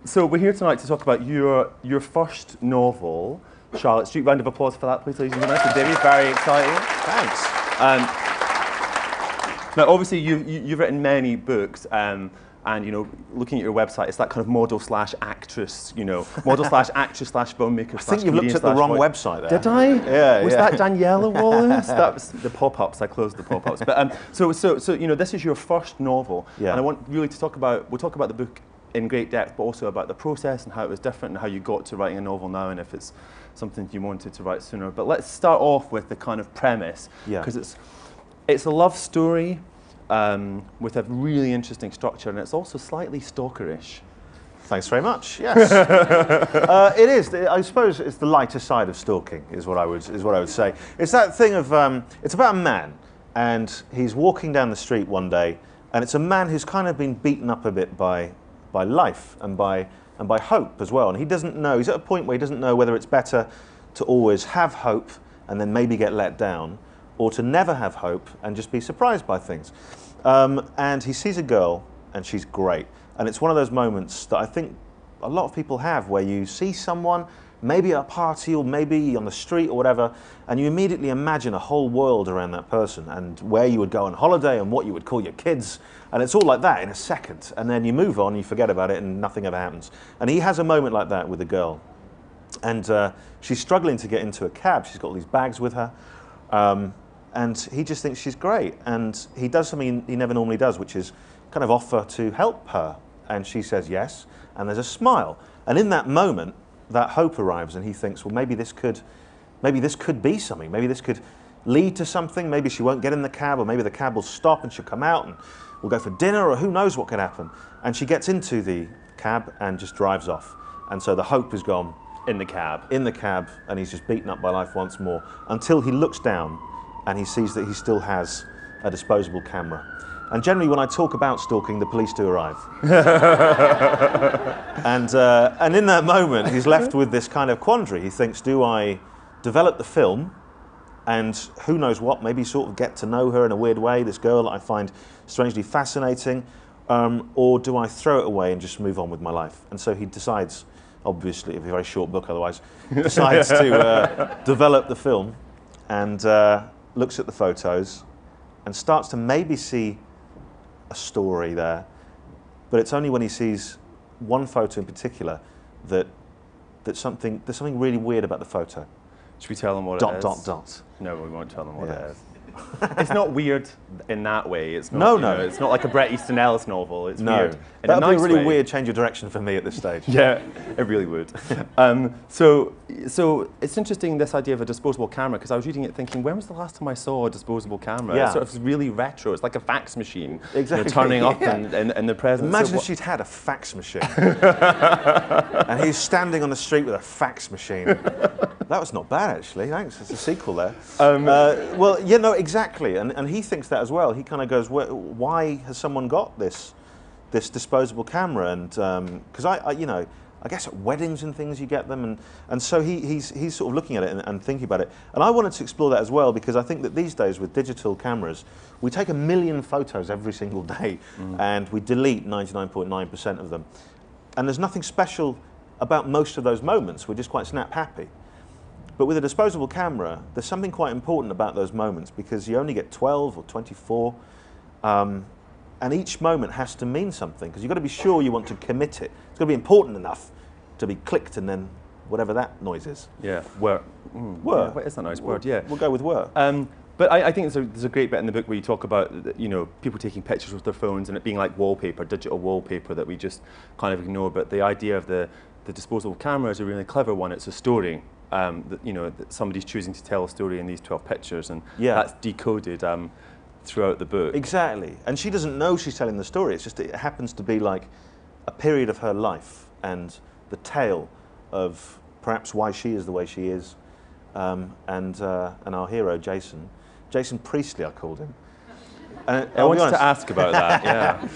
So we're here tonight to talk about your first novel, Charlotte Street. Round of applause for that, please, ladies and gentlemen. So Damian, very exciting. Thanks. Now, obviously, you've written many books, and you know, looking at your website, it's that kind of model/actress, you know, model/actress/filmmaker. I think you've looked at the wrong website there. Did I? Yeah. Was that Daniela Wallace? That was the pop-ups. I closed the pop-ups. But so you know, this is your first novel, and I want really to talk about. We'll talk about the book in great depth, but also about the process and how it was different and how you got to writing a novel now, and if it's something you wanted to write sooner. But let's start off with the kind of premise, because it's a love story with a really interesting structure, and it's also slightly stalkerish. Thanks very much. Yes, it is. I suppose it's the lighter side of stalking, is what I would say. It's that thing of it's about a man, and he's walking down the street one day, and it's a man who's kind of been beaten up a bit by life and by hope as well, and he doesn't know. He's at a point where he doesn't know whether it's better to always have hope and then maybe get let down, or to never have hope and just be surprised by things. And he sees a girl, and she's great. And it's one of those moments that I think a lot of people have, where you see someone, maybe at a party or maybe on the street or whatever, and you immediately imagine a whole world around that person and where you would go on holiday and what you would call your kids. And it's all like that in a second. And then you move on, you forget about it, and nothing ever happens. And he has a moment like that with a girl. And she's struggling to get into a cab. She's got all these bags with her. And he just thinks she's great. And he does something he never normally does, which is kind of offer to help her. And she says yes. And there's a smile. And in that moment, that hope arrives, and he thinks, well, maybe this could be something. Maybe this could lead to something. Maybe she won't get in the cab, or maybe the cab will stop and she'll come out and we'll go for dinner, or who knows what could happen. And she gets into the cab and just drives off. And so the hope is gone. In the cab. In the cab, and he's just beaten up by life once more, until he looks down and he sees that he still has a disposable camera. And generally when I talk about stalking, the police do arrive. And in that moment, he's left with this kind of quandary. He thinks, do I develop the film, and who knows what, maybe sort of get to know her in a weird way, this girl that I find strangely fascinating, or do I throw it away and just move on with my life? And so he decides, obviously, it'll be a very short book otherwise, decides to develop the film, and looks at the photos and starts to maybe see a story there, but it's only when he sees one photo in particular that there's something really weird about the photo. Should we tell them what it is? Dot, dot. No, we won't tell them what it is. It's not weird in that way. It's not, no. You know, it's not like a Bret Easton Ellis novel. It's weird. That would be a really weird change of direction for me at this stage. Yeah, it really would. So it's interesting, this idea of a disposable camera, because I was reading it thinking, when was the last time I saw a disposable camera? Yeah. It's sort of really retro. It's like a fax machine. Exactly. You know, turning up in the present. Imagine if she'd had a fax machine. And he's standing on the street with a fax machine. That was not bad, actually. Thanks. It's a sequel there. Well, yeah, no, exactly. And he thinks that as well. He kind of goes, why has someone got this disposable camera? And because you know, I guess at weddings and things you get them, and so he's sort of looking at it and thinking about it. And I wanted to explore that as well, because I think that these days with digital cameras, we take 1 million photos every single day, and we delete 99.9% of them. And there's nothing special about most of those moments. We're just quite snap happy. But with a disposable camera, there's something quite important about those moments, because you only get 12 or 24, and each moment has to mean something, because you've got to be sure you want to commit it. It's got to be important enough to be clicked, and then whatever that noise is. Yeah, were. Were. What is that nice word? Yeah. We'll go with were. But I think there's a great bit in the book where you talk about, you know, people taking pictures with their phones and it being like wallpaper, digital wallpaper that we just kind of ignore. But the idea of the disposable camera is a really clever one. It's a story. That, you know, that somebody's choosing to tell a story in these 12 pictures, and that's decoded throughout the book. Exactly. And she doesn't know she's telling the story. It's just, it happens to be like a period of her life and the tale of perhaps why she is the way she is, and our hero, Jason Priestley, I called him. I wanted to ask about that, yeah.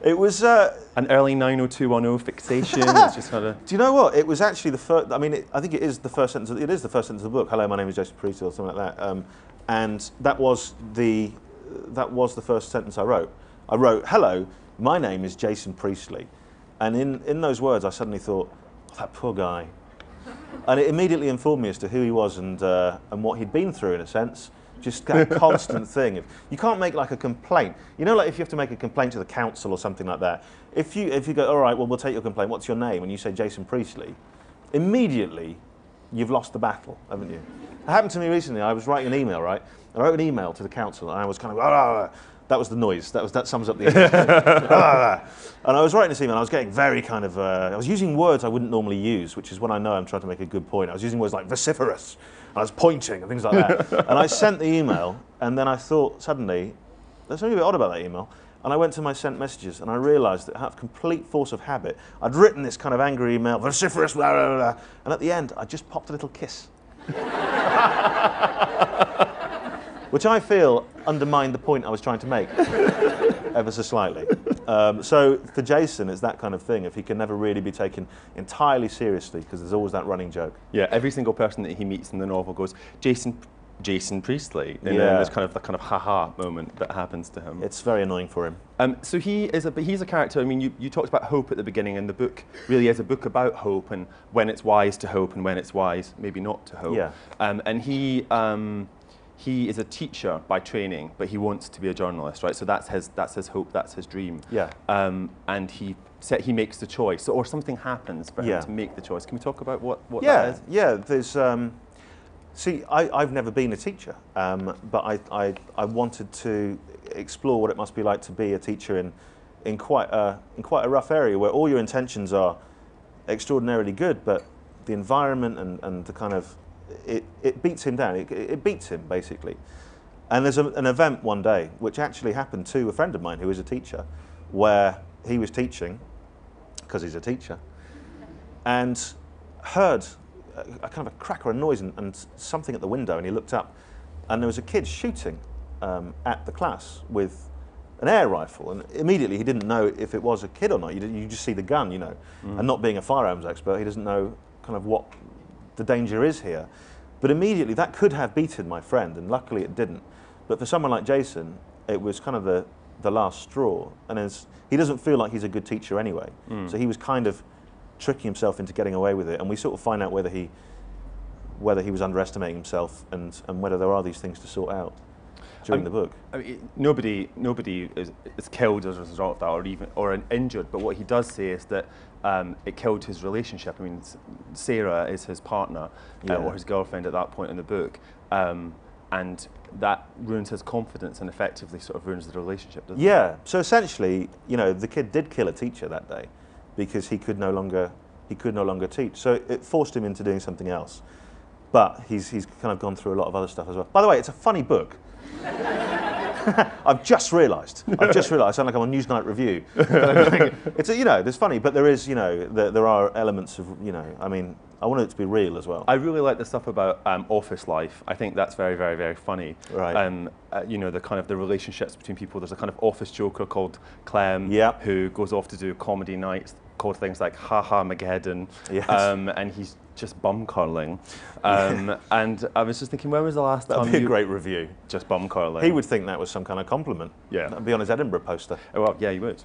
It was an early 90210 fixation. It's just kind of. Do you know what? It was actually the first. I mean, I think it is the first sentence. It is the first sentence of the book. Hello, my name is Jason Priestley, or something like that. And that was the first sentence I wrote. I wrote, "Hello, my name is Jason Priestley," And in those words, I suddenly thought, oh, that poor guy. And it immediately informed me as to who he was and what he'd been through, in a sense. Just that constant thing. You can't make like a complaint. You know, like if you have to make a complaint to the council or something like that. If you go, all right, well, we'll take your complaint. What's your name? And you say Jason Priestley, immediately you've lost the battle, haven't you? It happened to me recently. I was writing an email, right? I wrote an email to the council, and I was kind of, that was the noise. That sums up the email. And I was writing this email, and I was getting very kind of, I was using words I wouldn't normally use, which is when I know I'm trying to make a good point. I was using words like vociferous. I was pointing and things like that. And I sent the email, and then I thought suddenly, there's something a bit odd about that email. And I went to my sent messages, and I realised that out of complete force of habit, I'd written this kind of angry email, vociferous, blah, blah, blah, and at the end, I just popped a little kiss. Which I feel undermined the point I was trying to make, ever so slightly. So for Jason, it's that kind of thing, if he can never really be taken entirely seriously, because there's always that running joke. Yeah, every single person that he meets in the novel goes, Jason Priestley, and then there's kind of the kind of ha-ha moment that happens to him. It's very annoying for him. So he's a character. I mean, you talked about hope at the beginning, and the book really is a book about hope and when it's wise to hope and when it's wise maybe not to hope. Yeah. And he is a teacher by training, but he wants to be a journalist, right? So that's his hope, that's his dream. Yeah. And he makes the choice, or something happens for him to make the choice. Can we talk about what that is? Yeah, there's. See, I've never been a teacher, but I wanted to explore what it must be like to be a teacher in quite a rough area where all your intentions are extraordinarily good, but the environment and the kind of it beats him down. It beats him basically. And there's an event one day which actually happened to a friend of mine who is a teacher, where he was teaching because he's a teacher, and heard a kind of a crack or a noise and something at the window, and he looked up, and there was a kid shooting at the class with an air rifle, and immediately he didn't know if it was a kid or not. You just see the gun, you know, and not being a firearms expert, he doesn't know kind of what the danger is here. But immediately that could have beaten my friend, and luckily it didn't. But for someone like Jason, it was kind of the last straw, and he doesn't feel like he's a good teacher anyway, so he was kind of tricking himself into getting away with it, and we sort of find out whether he was underestimating himself and whether there are these things to sort out during the book. I mean, nobody is killed as a result of that, or injured. But what he does say is that it killed his relationship. I mean, Sarah is his partner or his girlfriend at that point in the book, and that ruins his confidence and effectively sort of ruins the relationship. Doesn't it? So essentially, you know, the kid did kill a teacher that day, because he could no longer teach. So it forced him into doing something else. But he's kind of gone through a lot of other stuff as well. By the way, it's a funny book. I've just realised. I sound like I'm on Newsnight Review. It's there's funny, but there is, there are elements of, I mean, I wanted it to be real as well. I really like the stuff about office life. I think that's very, very, very funny. Right. The kind of the relationships between people. There's a kind of office joker called Clem who goes off to do comedy nights called things like Ha Ha Mageddon, and he's just bum curling. And I was just thinking, when was the last time That'd be a great review. Just bum curling. He would think that was some kind of compliment. Yeah. That'd be on his Edinburgh poster. Oh, well, yeah, he would.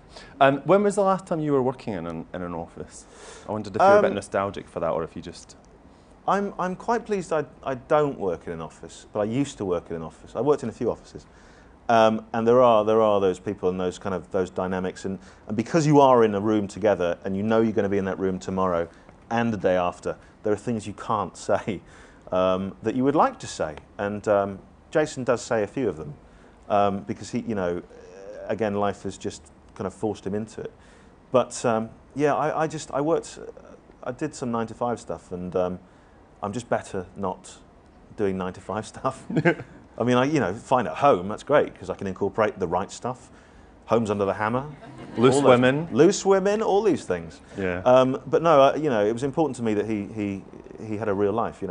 When was the last time you were working in an office? I wondered if you were a bit nostalgic for that, or if you just... I'm quite pleased I don't work in an office, but I used to work in an office. I worked in a few offices. And there are those people and those dynamics, and because you are in a room together and you know you're going to be in that room tomorrow and the day after, there are things you can't say that you would like to say, and Jason does say a few of them because he, again, life has just kind of forced him into it. But I did some 9-to-5 stuff, and I'm just better not doing 9-to-5 stuff. I mean, fine at home, that's great, because I can incorporate the right stuff. Homes under the hammer. Loose women, all these things. Yeah. But no, it was important to me that he had a real life,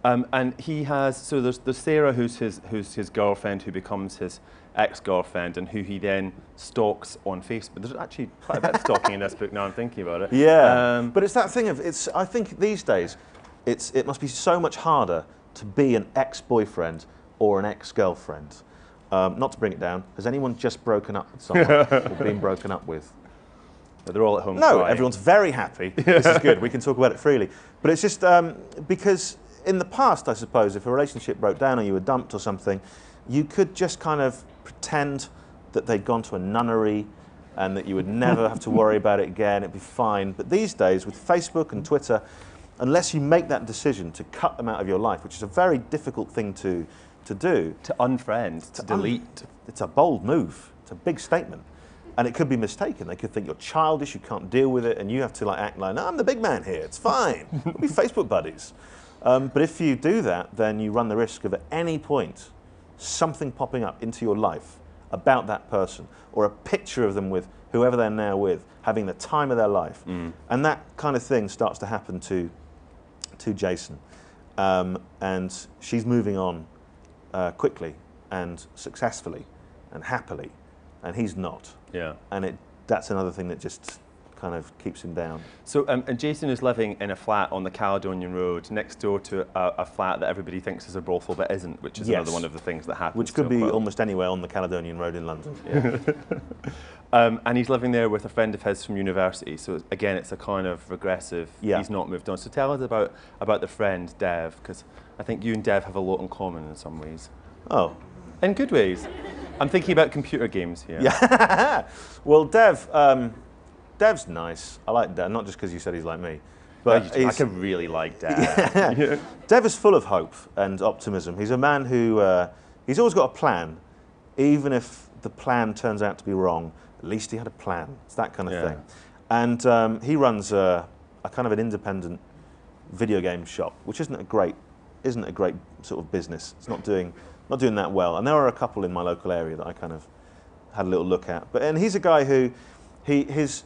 And he has, so there's Sarah, who's his girlfriend, who becomes his ex-girlfriend, and who he then stalks on Facebook. There's actually quite a bit of stalking in this book now I'm thinking about it. Yeah, but it's that thing of, I think these days, it must be so much harder to be an ex-boyfriend or an ex-girlfriend. Not to bring it down, has anyone just broken up with someone or been broken up with? They're all at home No, crying. everyone's very happy. This is good. We can talk about it freely. But it's just because in the past, I suppose, if a relationship broke down or you were dumped or something, you could just kind of pretend that they'd gone to a nunnery and that you would never have to worry about it again. It'd be fine. But these days, with Facebook and Twitter, unless you make that decision to cut them out of your life, which is a very difficult thing to do. To unfriend, to delete. It's a bold move. It's a big statement. And it could be mistaken. They could think you're childish, you can't deal with it, and you have to like act like, no, I'm the big man here, it's fine. We'll be Facebook buddies. But if you do that, then you run the risk of at any point something popping up into your life about that person, or a picture of them with whoever they're now with, having the time of their life. And that kind of thing starts to happen to Jason. And she's moving on quickly and successfully and happily, and he's not. Yeah. And that's another thing that just kind of keeps him down. So, and Jason is living in a flat on the Caledonian Road next door to a flat that everybody thinks is a brothel but isn't, which is another one of the things that happens. Which could be almost anywhere on the Caledonian Road in London. Yeah. And he's living there with a friend of his from university. So again, it's a kind of regressive, he's not moved on. So tell us about the friend, Dev, because I think you and Dev have a lot in common in some ways. Oh. In good ways. I'm thinking about computer games here. Yeah. Well, Dev's nice. I like Dev, not just because you said he's like me. But I can really like Dev. Yeah. Dev is full of hope and optimism. He's a man who, he's always got a plan. Even if the plan turns out to be wrong, at least he had a plan. It's that kind of thing. And he runs a kind of an independent video game shop, which isn't a great sort of business. It's not doing that well. And there are a couple in my local area that I kind of had a little look at. And he's a guy who, his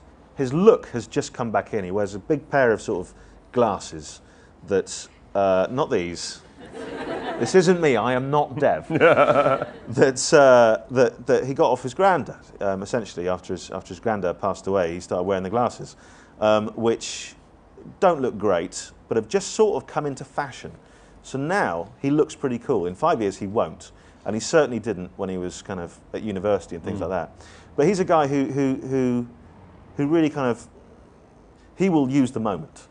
look has just come back in. He wears a big pair of sort of glasses that's, not these. This isn't me, I am not Dev. That he got off his granddad, essentially, after his granddad passed away, he started wearing the glasses, which don't look great, but have just sort of come into fashion. So now he looks pretty cool. In 5 years he won't, and he certainly didn't when he was kind of at university and things like that. But he's a guy who really kind of, he will use the moment.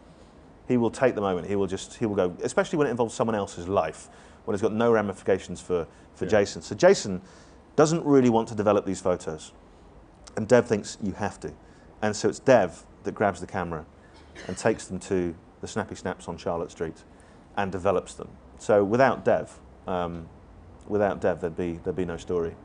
He will take the moment. He will go, especially when it involves someone else's life, when it's got no ramifications for Jason. So Jason doesn't really want to develop these photos, and Dev thinks you have to. And so it's Dev that grabs the camera and takes them to the Snappy Snaps on Charlotte Street and develops them. So without Dev, there'd be no story.